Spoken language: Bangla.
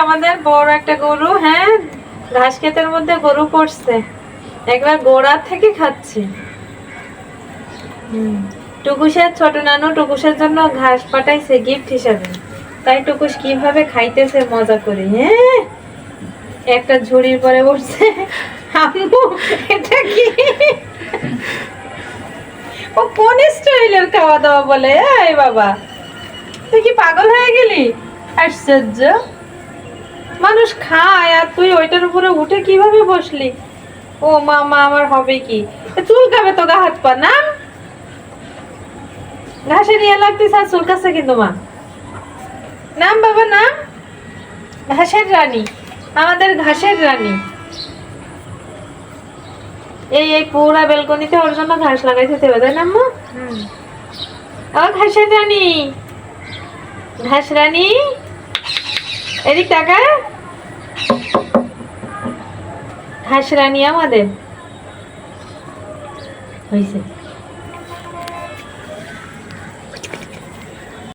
আমাদের বড় একটা গরু, হ্যাঁ, ঘাস ক্ষেতের মধ্যে গরু পড়ছে, একবার গোড়া থেকে খাচ্ছে। টুকুসের ছোট নানু টুকুসের জন্য ঘাস পাঠাইছে গিফট হিসাবে, তাই টুকুস কিভাবে খাইতেছে মজা করে। হ্যাঁ, একটা ঝুড়ির পরে বসছে। আম্মু এটা কি? ও কোন স্টাইলের খাওয়া দাওয়া বলে? এই বাবা, তুই কি পাগল হয়ে গেলি? আশ্চর্য, মানুষ খায় আর তুই ওইটার উপরে উঠে কিভাবে বসলি? ও মামা, আমার হবে কি? চুলকাবে তো গা হাত পা। নাম ঘাসে নিয়ে লাগতেছে আর চুলকাচ্ছে কিন্তু মা। নাম বাবা, নাম। ঘাসের রানী, আমাদের ঘাসের রানী। এই পুরা বেলকনিতে ওর জন্য ঘাস লাগাইতে দেবে, তাই না আম্মু? ও ঘাসের রানী, ঘাস রানী, এদিক টাকা। ঘাস রানী আমাদের হয়েছে।